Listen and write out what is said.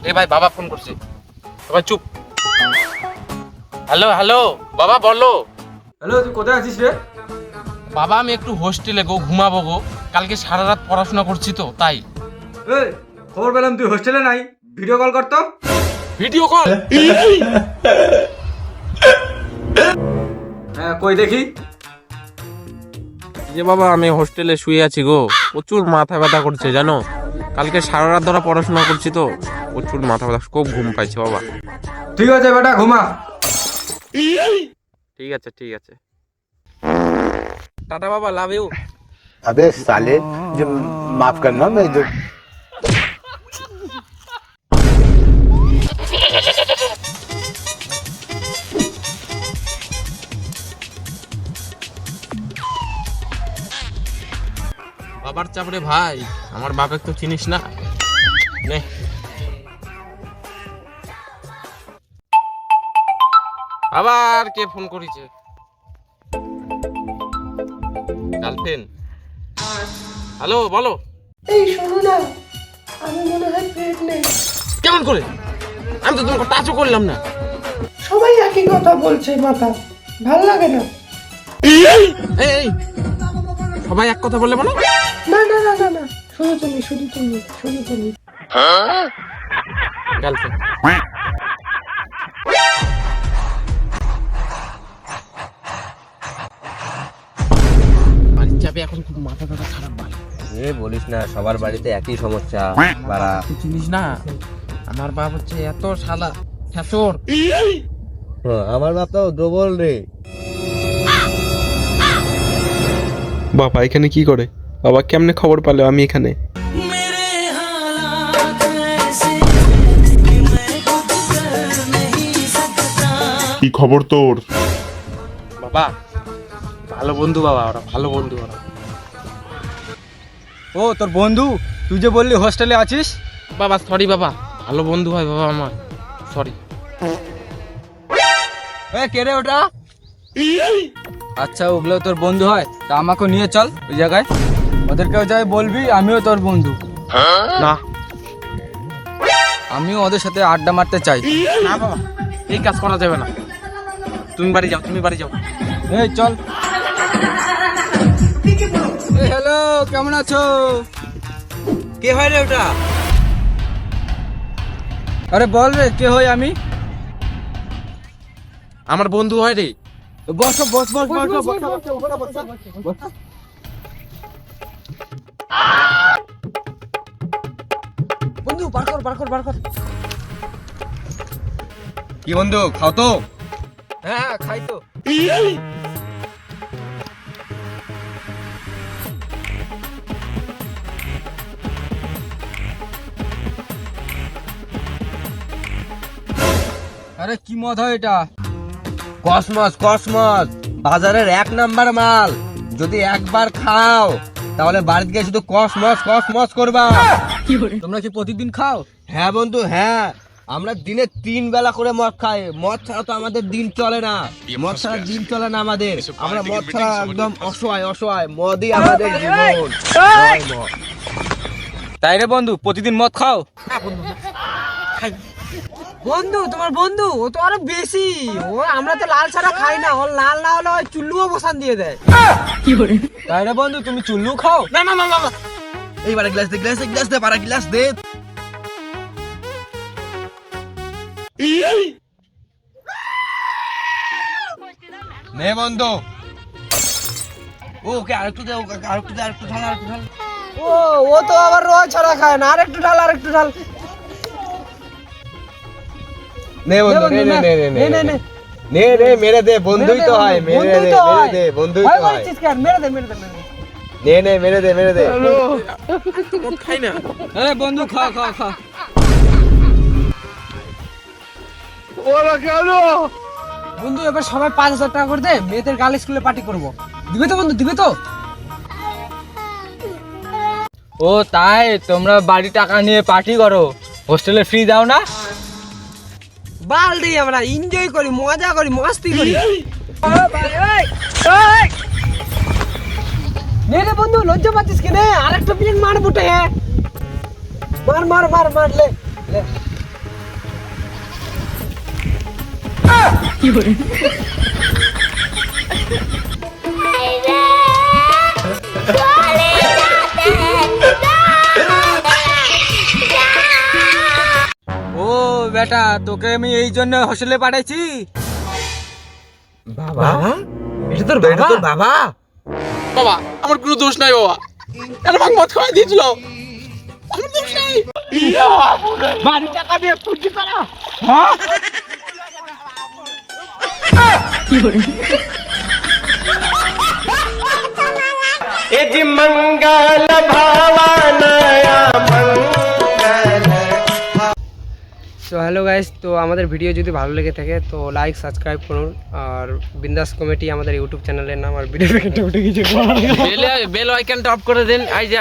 এ ভাই বাবা ফোন করছে, সবাই চুপ। হ্যালো হ্যালো বাবা বলো। হ্যালো, তুই কোথায় আছিস রে? বাবা আমি একটু হোস্টেলে গো, ঘুমাবো গো, কালকে সারা রাত পড়াশোনা করছি তো তাই। এই খবর পেলাম তুই হোস্টেলে নাই, ভিডিও কল করতো। Video call? হ্যাঁ কই দেখি। যে বাবা আমি হোস্টেলে শুয়ে আছি গো, প্রচুর মাথা ব্যথা করছে জানো, কালকে সারা রাত ধরে পড়াশোনা করছি তো প্রচুর মাথা ব্যথা, খুব ঘুম পাইছে বাবা। ঠিক আছে বেটা ঘুমা। ঠিক আছে ঠিক আছে, টাটা বাবা, লাভ ইউ। अबे साले जो माफ करना मैं जो বাবার চাপড়ে ভাই, আমার বাপের তো চিনিস না। নে আবার কে ফোন করেছে? গার্লফ্রেন্ড? হ্যালো বলো। এই শোনো না, আমি মনে হয় প্রেগনেন্ট। কেমন করে? আমি তো তোমাকে টাচও করলাম না। সবাই একই কথা বলছে, মাথা ভালো লাগে না। এই এই, সবাই এক কথা বললে মানে? না না না না না, শুধু তুমি শুধু তুমি শুধু তুমি। গার্লফ্রেন্ড? বাড়ির চাপে এখন খুব মাথা ব্যথা খারাপ ভাই। এ বলিস না, সবার বাড়িতে একই সমস্যা বাড়া। তুই চিনিস না আমার বাপ হচ্ছে এত শালা ঠেচর। আমার বাপ তো ডবল রে। বাবা এখানে কি করে? বাবা কেমনে খবর পালে আমি এখানে? কি খবর তোর? বাবা ভালো বন্ধু, বাবা ওরা ভালো বন্ধু ওরা। ও তোর বন্ধু? তুই যে বললি হোস্টেলে আছিস। বাবা সরি বাবা, ভালো বন্ধু হয় বাবা আমার, সরি। এ কে রে ওটা? আচ্ছা ওগুলো তোর বন্ধু হয়, তা আমাকে নিয়ে চল ওই জায়গায়, ওদেরকেও যাই বলবি আমিও তোর বন্ধু। না আমিও ওদের সাথে আড্ডা মারতে চাই। না বাবা, এই কাজ করা যাবে না, তুমি বাড়ি যাও, তুমি বাড়ি যাও। এই চল। হ্যালো, কেমন আছো? কে হয় রে ওটা? আরে বল রে, কে হই আমি? আমার বন্ধু হয় রে। বসো বস বস বস বন্ধু, বার কর বার কর বার কর। কি বন্ধু, খাও তো? হ্যাঁ খাই তো। আরে কি মদ হয় এটা? কসমস কসমস, বাজারের 1 নাম্বার মাল। যদি একবার খাও তাহলে বাড়িতে গিয়ে শুধু কসমস কসমস করবা। তোমরা কি প্রতিদিন খাও? হ্যাঁ বন্ধু হ্যাঁ, আমরা দিনে 3 বেলা করে মদ খাই। মদ ছাড়া তো আমাদের দিন চলে না, মদ ছাড়া দিন চলে না আমাদের। আমরা মদ ছাড়া একদম অসহায় অসহায়, মদই আমাদের জীবন। জয় মদ। তাই রে বন্ধু, প্রতিদিন মদ খাও? বন্ধু, তোমার বন্ধু ও তো আরো বেশি। ও আমরা তো লাল ছাড়া খাই না, ও লাল না হলে ওই চুল্লুও বসান দিয়ে দেয়। তাই রে বন্ধু, তুমি চুল্লু খাও? না না না না, এইবারে গ্লাস দে গ্লাস দে গ্লাস দে, পারা গ্লাস দে। নে বন্ধু। ওকে আরেকটু দে, ওকে আরেকটু দে, আরেকটু ঢাল আরেকটু ঢাল। ও তো আবার রোজ ছাড়া খায় না। আরেকটু ঢাল আরেকটু ঢাল। নে বন্ধু, নে নে নে নে নে নে নে রে, মেরে দে, বন্ধুই তো হয়, মেরে দে মেরে দে, বন্ধুই তো হয়। মেরে দে মেরে দে মেরে দে। নে নে মেরে দে মেরে দে। মদ খাই না। আরে বন্ধু খা খা খা। বন্ধু এবার সবাই 5,000 টাকা করে দে, মেয়েদের গার্ল স্কুলে পার্টি করবো। দিবে তো বন্ধু, দিবে তো? ও তাই তোমরা বাড়ি টাকা নিয়ে পার্টি করো, হোস্টেলে ফ্রি দাও না? বাল দিই, আমরা এনজয় করি, মজা করি, মস্তি করি। নে রে বন্ধু, লজ্জা পাচ্ছিস কেন? আরেকটা প্লেন মার বুটে। মার মার মার মার, লে লে। ও বেটা, তোকে আমি এই জন্য হোস্টেলে পাঠাইছি। বাবা এটা তোর বাবা বাবা আমার কোনো দোষ নাই বাবা, আর আমাকে মদ খাওয়াই দিয়েছিল, আমার দোষ নাই। তো হ্যালো গাইস, তো আমাদের ভিডিও যদি ভালো লেগে থাকে তো লাইক সাবস্ক্রাইব করুন। আর বিন্দাস কমেডি আমাদের ইউটিউব চ্যানেলের নাম, আর ভিডিও উঠে গেছে বেল আইকনটা অফ করে দেন। এই যে